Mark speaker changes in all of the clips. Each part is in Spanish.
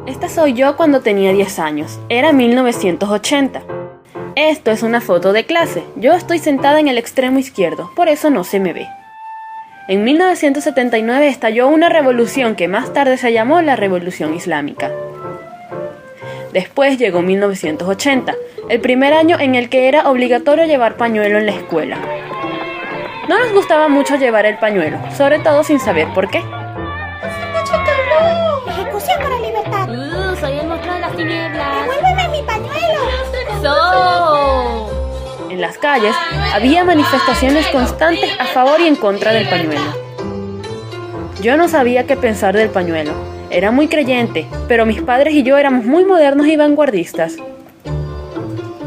Speaker 1: Esta soy yo cuando tenía 10 años. Era 1980. Esto es una foto de clase. Yo estoy sentada en el extremo izquierdo, por eso no se me ve. En 1979 estalló una revolución que más tarde se llamó la Revolución Islámica. Después llegó 1980, el primer año en el que era obligatorio llevar pañuelo en la escuela. No nos gustaba mucho llevar el pañuelo, sobre todo sin saber por qué.
Speaker 2: ¡Ejecución para libertad!
Speaker 3: Soy el monstruo de las tinieblas.
Speaker 2: ¡Devuélveme mi pañuelo!
Speaker 1: En las calles había manifestaciones constantes a favor y en contra del pañuelo. Yo no sabía qué pensar del pañuelo. Era muy creyente, pero mis padres y yo éramos muy modernos y vanguardistas.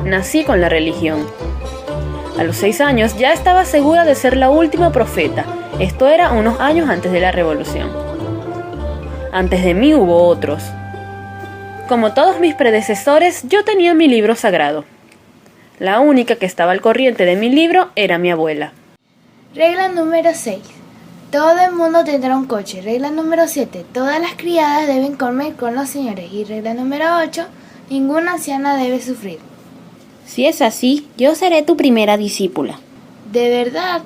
Speaker 1: Nací con la religión. A los 6 años ya estaba segura de ser la última profeta. Esto era unos años antes de la revolución. Antes de mí hubo otros. Como todos mis predecesores, yo tenía mi libro sagrado. La única que estaba al corriente de mi libro era mi abuela.
Speaker 4: Regla número 6. Todo el mundo tendrá un coche. Regla número 7. Todas las criadas deben comer con los señores. Y regla número 8. Ninguna anciana debe sufrir.
Speaker 3: Si es así, yo seré tu primera discípula.
Speaker 4: ¿De verdad?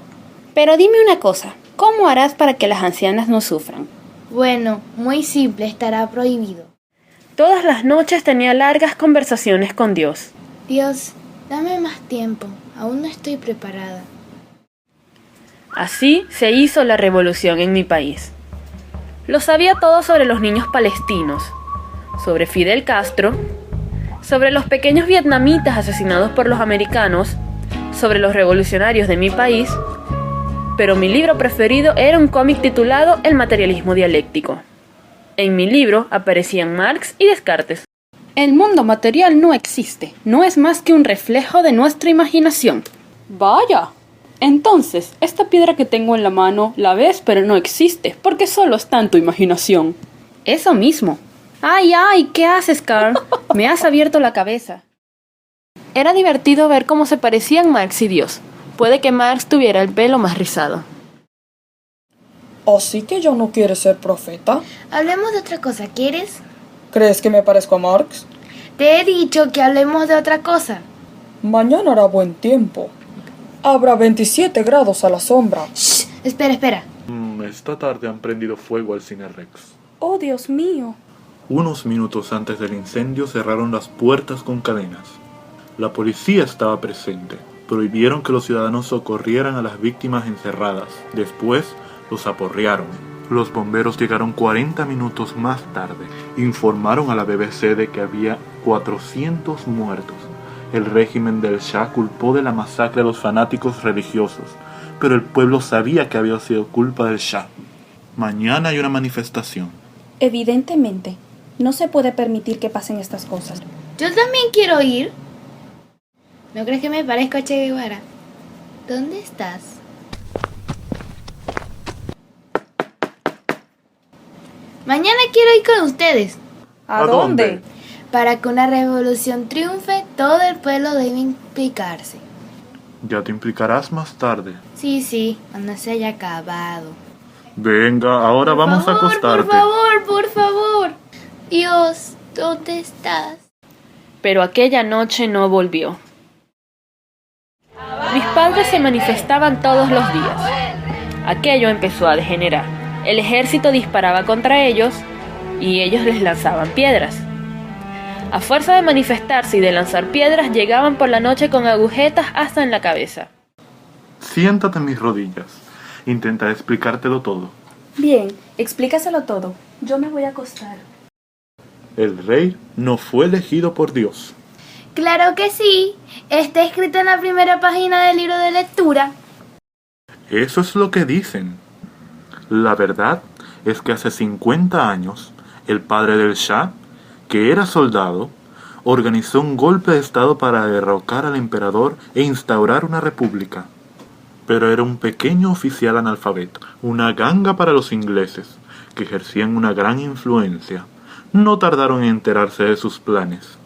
Speaker 3: Pero dime una cosa, ¿cómo harás para que las ancianas no sufran?
Speaker 4: Bueno, muy simple, estará prohibido.
Speaker 1: Todas las noches tenía largas conversaciones con Dios.
Speaker 4: Dios, dame más tiempo. Aún no estoy preparada.
Speaker 1: Así se hizo la revolución en mi país. Lo sabía todo sobre los niños palestinos, sobre Fidel Castro, sobre los pequeños vietnamitas asesinados por los americanos, sobre los revolucionarios de mi país, pero mi libro preferido era un cómic titulado El materialismo dialéctico. En mi libro aparecían Marx y Descartes.
Speaker 5: El mundo material no existe, no es más que un reflejo de nuestra imaginación. Vaya. Entonces, esta piedra que tengo en la mano, la ves pero no existe, porque solo está en tu imaginación.
Speaker 1: Eso mismo. ¡Ay, ay! ¿Qué haces, Carl? Me has abierto la cabeza. Era divertido ver cómo se parecían Marx y Dios. Puede que Marx tuviera el pelo más rizado.
Speaker 6: ¿Así que ya no quieres ser profeta?
Speaker 4: Hablemos de otra cosa, ¿quieres?
Speaker 6: ¿Crees que me parezco a Marx?
Speaker 4: Te he dicho que hablemos de otra cosa.
Speaker 6: Mañana hará buen tiempo. Habrá 27 grados a la sombra.
Speaker 4: Shh, espera.
Speaker 7: Esta tarde han prendido fuego al Cine Rex.
Speaker 5: ¡Oh, Dios mío!
Speaker 7: Unos minutos antes del incendio cerraron las puertas con cadenas. La policía estaba presente. Prohibieron que los ciudadanos socorrieran a las víctimas encerradas. Después los aporrearon. Los bomberos llegaron 40 minutos más tarde. Informaron a la BBC de que había 400 muertos. El régimen del Shah culpó de la masacre a los fanáticos religiosos, pero el pueblo sabía que había sido culpa del Shah. Mañana hay una manifestación.
Speaker 5: Evidentemente, no se puede permitir que pasen estas cosas.
Speaker 4: Yo también quiero ir. ¿No crees que me parezco a Che Guevara? ¿Dónde estás? Mañana quiero ir con ustedes.
Speaker 7: ¿A dónde?
Speaker 4: Para que una revolución triunfe, todo el pueblo debe implicarse.
Speaker 7: Ya te implicarás más tarde.
Speaker 4: Sí, cuando se haya acabado.
Speaker 7: Venga, ahora vamos a acostarte.
Speaker 4: Por favor. Dios, ¿dónde estás?
Speaker 1: Pero aquella noche no volvió. Mis padres se manifestaban todos los días. Aquello empezó a degenerar. El ejército disparaba contra ellos y ellos les lanzaban piedras. A fuerza de manifestarse y de lanzar piedras, llegaban por la noche con agujetas hasta en la cabeza.
Speaker 7: Siéntate en mis rodillas. Intentaré explicártelo todo.
Speaker 5: Bien, explícaselo todo. Yo me voy a acostar.
Speaker 7: El rey no fue elegido por Dios.
Speaker 4: Claro que sí. Está escrito en la primera página del libro de lectura.
Speaker 7: Eso es lo que dicen. La verdad es que hace 50 años, el padre del Shah, que era soldado, organizó un golpe de estado para derrocar al emperador e instaurar una república. Pero era un pequeño oficial analfabeto, una ganga para los ingleses, que ejercían una gran influencia. No tardaron en enterarse de sus planes.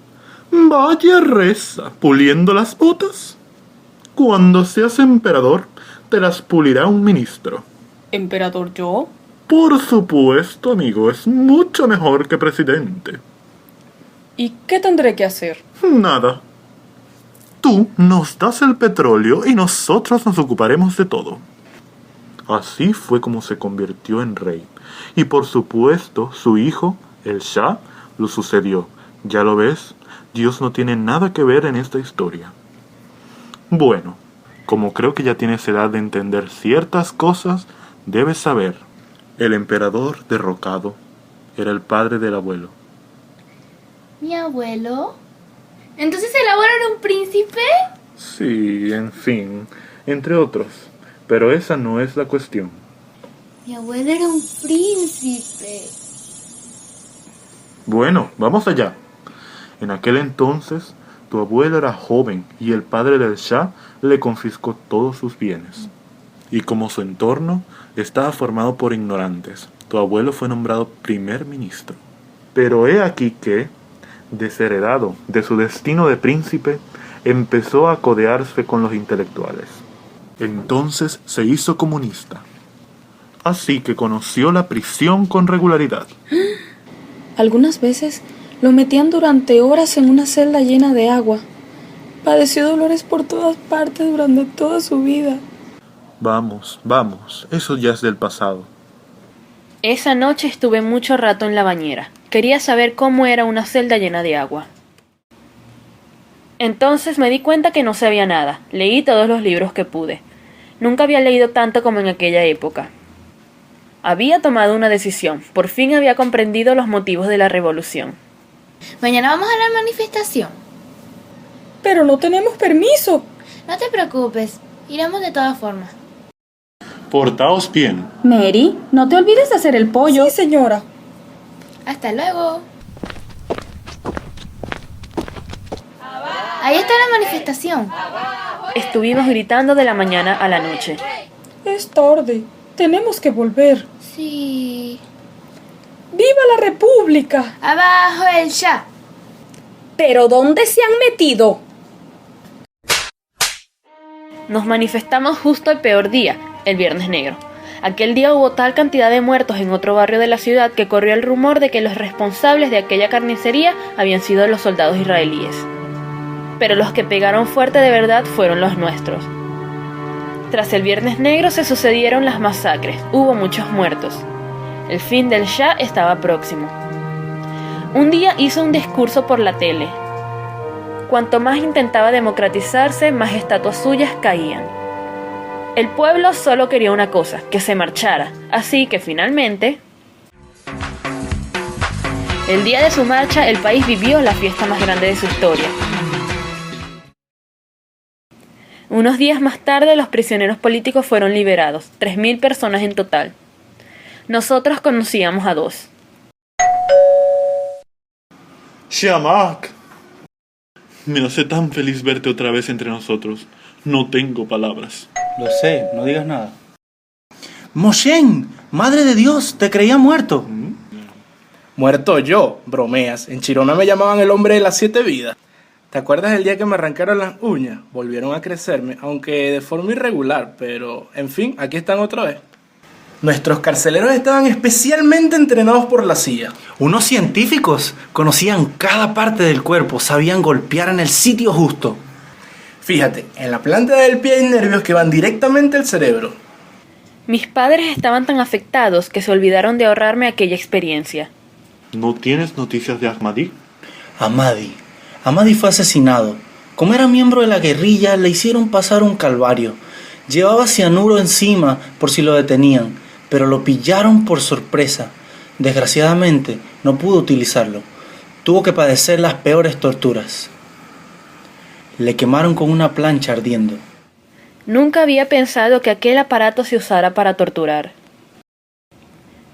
Speaker 7: Vaya reza, puliendo las botas. Cuando seas emperador, te las pulirá un ministro.
Speaker 5: ¿Emperador yo?
Speaker 7: Por supuesto, amigo, es mucho mejor que presidente.
Speaker 6: ¿Y qué tendré que hacer?
Speaker 7: Nada. Tú nos das el petróleo y nosotros nos ocuparemos de todo. Así fue como se convirtió en rey. Y por supuesto, su hijo, el Shah, lo sucedió. Ya lo ves, Dios no tiene nada que ver en esta historia. Bueno, como creo que ya tienes edad de entender ciertas cosas, debes saber. El emperador derrocado era el padre del abuelo.
Speaker 4: ¿Mi abuelo? ¿Entonces el abuelo era un príncipe?
Speaker 7: Sí, en fin, entre otros. Pero esa no es la cuestión.
Speaker 4: Mi abuelo era un príncipe.
Speaker 7: Bueno, vamos allá. En aquel entonces, tu abuelo era joven y el padre del Shah le confiscó todos sus bienes. Y como su entorno estaba formado por ignorantes, tu abuelo fue nombrado primer ministro. Pero he aquí que, desheredado de su destino de príncipe, empezó a codearse con los intelectuales. Entonces se hizo comunista. Así que conoció la prisión con regularidad.
Speaker 5: Algunas veces lo metían durante horas en una celda llena de agua. Padeció dolores por todas partes durante toda su vida.
Speaker 7: Vamos, eso ya es del pasado.
Speaker 1: Esa noche estuve mucho rato en la bañera. Quería saber cómo era una celda llena de agua. Entonces me di cuenta que no sabía nada. Leí todos los libros que pude. Nunca había leído tanto como en aquella época. Había tomado una decisión. Por fin había comprendido los motivos de la revolución.
Speaker 4: Mañana vamos a la manifestación.
Speaker 6: Pero no tenemos permiso.
Speaker 4: No te preocupes, iremos de todas formas.
Speaker 7: Portaos bien.
Speaker 5: Mary, no te olvides de hacer el pollo.
Speaker 6: Sí, señora.
Speaker 4: Hasta luego. Ahí está la manifestación.
Speaker 1: Estuvimos gritando de la mañana a la noche.
Speaker 6: Es tarde. Tenemos que volver.
Speaker 4: Sí.
Speaker 6: ¡Viva la República!
Speaker 4: Abajo el Shah.
Speaker 5: ¿Pero dónde se han metido?
Speaker 1: Nos manifestamos justo el peor día, el Viernes Negro. Aquel día hubo tal cantidad de muertos en otro barrio de la ciudad que corrió el rumor de que los responsables de aquella carnicería habían sido los soldados israelíes. Pero los que pegaron fuerte de verdad fueron los nuestros. Tras el Viernes Negro se sucedieron las masacres, hubo muchos muertos. El fin del Shah estaba próximo. Un día hizo un discurso por la tele. Cuanto más intentaba democratizarse, más estatuas suyas caían. El pueblo solo quería una cosa, que se marchara, así que finalmente... El día de su marcha, el país vivió la fiesta más grande de su historia. Unos días más tarde, los prisioneros políticos fueron liberados, 3.000 personas en total. Nosotros conocíamos a 2.
Speaker 7: Shamak, me hace tan feliz verte otra vez entre nosotros. No tengo palabras.
Speaker 8: Lo sé, no digas nada. Moshen, madre de Dios, te creía muerto.
Speaker 9: Muerto yo, bromeas. En Chirona me llamaban el hombre de las 7 vidas. ¿Te acuerdas del día que me arrancaron las uñas? Volvieron a crecerme, aunque de forma irregular, pero en fin, aquí están otra vez. Nuestros carceleros estaban especialmente entrenados por la CIA.
Speaker 8: Unos científicos conocían cada parte del cuerpo, sabían golpear en el sitio justo.
Speaker 9: Fíjate, en la planta del pie hay nervios que van directamente al cerebro.
Speaker 1: Mis padres estaban tan afectados que se olvidaron de ahorrarme aquella experiencia.
Speaker 7: ¿No tienes noticias de Ahmadi?
Speaker 8: Ahmadi fue asesinado. Como era miembro de la guerrilla, le hicieron pasar un calvario. Llevaba cianuro encima por si lo detenían, pero lo pillaron por sorpresa. Desgraciadamente, no pudo utilizarlo. Tuvo que padecer las peores torturas. Le quemaron con una plancha ardiendo.
Speaker 1: Nunca había pensado que aquel aparato se usara para torturar.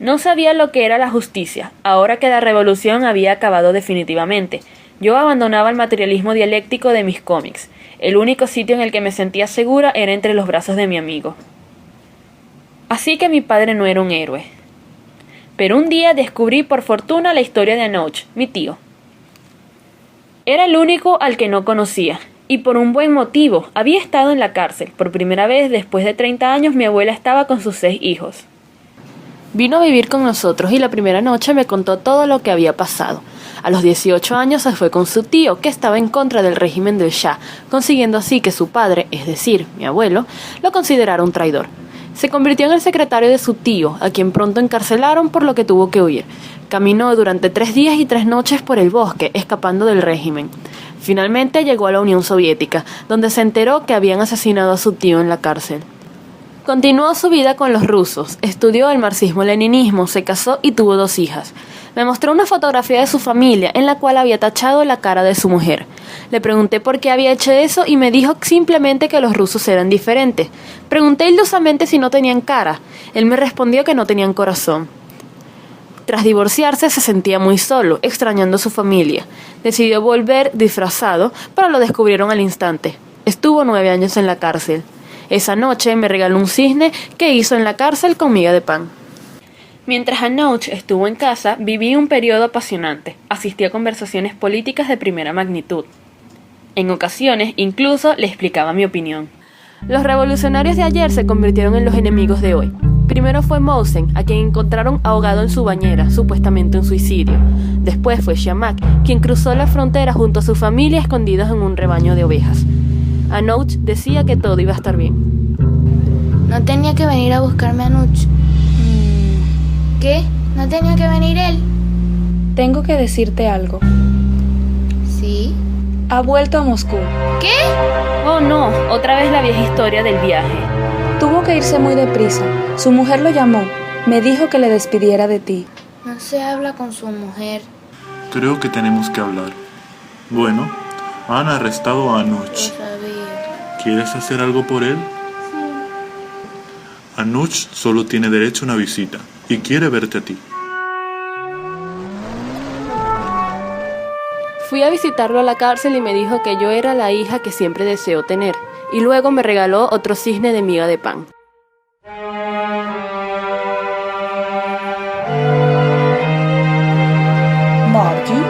Speaker 1: No sabía lo que era la justicia, ahora que la revolución había acabado definitivamente. Yo abandonaba el materialismo dialéctico de mis cómics. El único sitio en el que me sentía segura era entre los brazos de mi amigo. Así que mi padre no era un héroe. Pero un día descubrí por fortuna la historia de Anoch, mi tío. Era el único al que no conocía, y por un buen motivo. Había estado en la cárcel. Por primera vez después de 30 años mi abuela estaba con sus 6 hijos. Vino a vivir con nosotros y la primera noche me contó todo lo que había pasado. A los 18 años se fue con su tío, que estaba en contra del régimen del Shah, consiguiendo así que su padre, es decir, mi abuelo, lo considerara un traidor. Se convirtió en el secretario de su tío, a quien pronto encarcelaron por lo que tuvo que huir. Caminó durante 3 días y 3 noches por el bosque, escapando del régimen. Finalmente llegó a la Unión Soviética, donde se enteró que habían asesinado a su tío en la cárcel. Continuó su vida con los rusos, estudió el marxismo-leninismo, se casó y tuvo 2 hijas. Me mostró una fotografía de su familia en la cual había tachado la cara de su mujer. Le pregunté por qué había hecho eso y me dijo simplemente que los rusos eran diferentes. Pregunté ilusamente si no tenían cara. Él me respondió que no tenían corazón. Tras divorciarse se sentía muy solo, extrañando a su familia. Decidió volver disfrazado, pero lo descubrieron al instante. Estuvo 9 años en la cárcel. Esa noche me regaló un cisne que hizo en la cárcel con miga de pan. Mientras Anouch estuvo en casa, viví un periodo apasionante. Asistí a conversaciones políticas de primera magnitud. En ocasiones, incluso, le explicaba mi opinión. Los revolucionarios de ayer se convirtieron en los enemigos de hoy. Primero fue Mousen, a quien encontraron ahogado en su bañera, supuestamente un suicidio. Después fue Shamak, quien cruzó la frontera junto a su familia escondidos en un rebaño de ovejas. Anouch decía que todo iba a estar bien.
Speaker 4: No tenía que venir a buscarme Anouch. ¿Qué? ¿No tenía que venir él?
Speaker 10: Tengo que decirte algo.
Speaker 4: ¿Sí?
Speaker 10: Ha vuelto a Moscú.
Speaker 4: ¿Qué?
Speaker 1: Oh no, otra vez la vieja historia del viaje.
Speaker 10: Tuvo que irse muy deprisa. Su mujer lo llamó. Me dijo que le despidiera de ti.
Speaker 4: No se habla con su mujer.
Speaker 7: Creo que tenemos que hablar. Bueno, han arrestado a Anouch.
Speaker 4: Lo sabía.
Speaker 7: ¿Quieres hacer algo por él? Anouch solo tiene derecho a una visita y quiere verte a ti.
Speaker 1: Fui a visitarlo a la cárcel y me dijo que yo era la hija que siempre deseó tener, y luego me regaló otro cisne de miga de pan.
Speaker 6: Margie,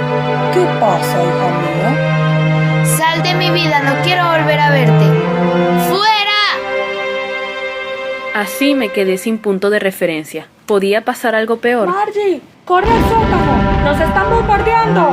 Speaker 6: ¿qué pasa, hija mía?
Speaker 4: Sal de mi vida, no quiero volver a verte. ¡Fuera!
Speaker 1: Así me quedé sin punto de referencia. ¿Podía pasar algo peor?
Speaker 6: Margie, corre al sótano. Nos están bombardeando.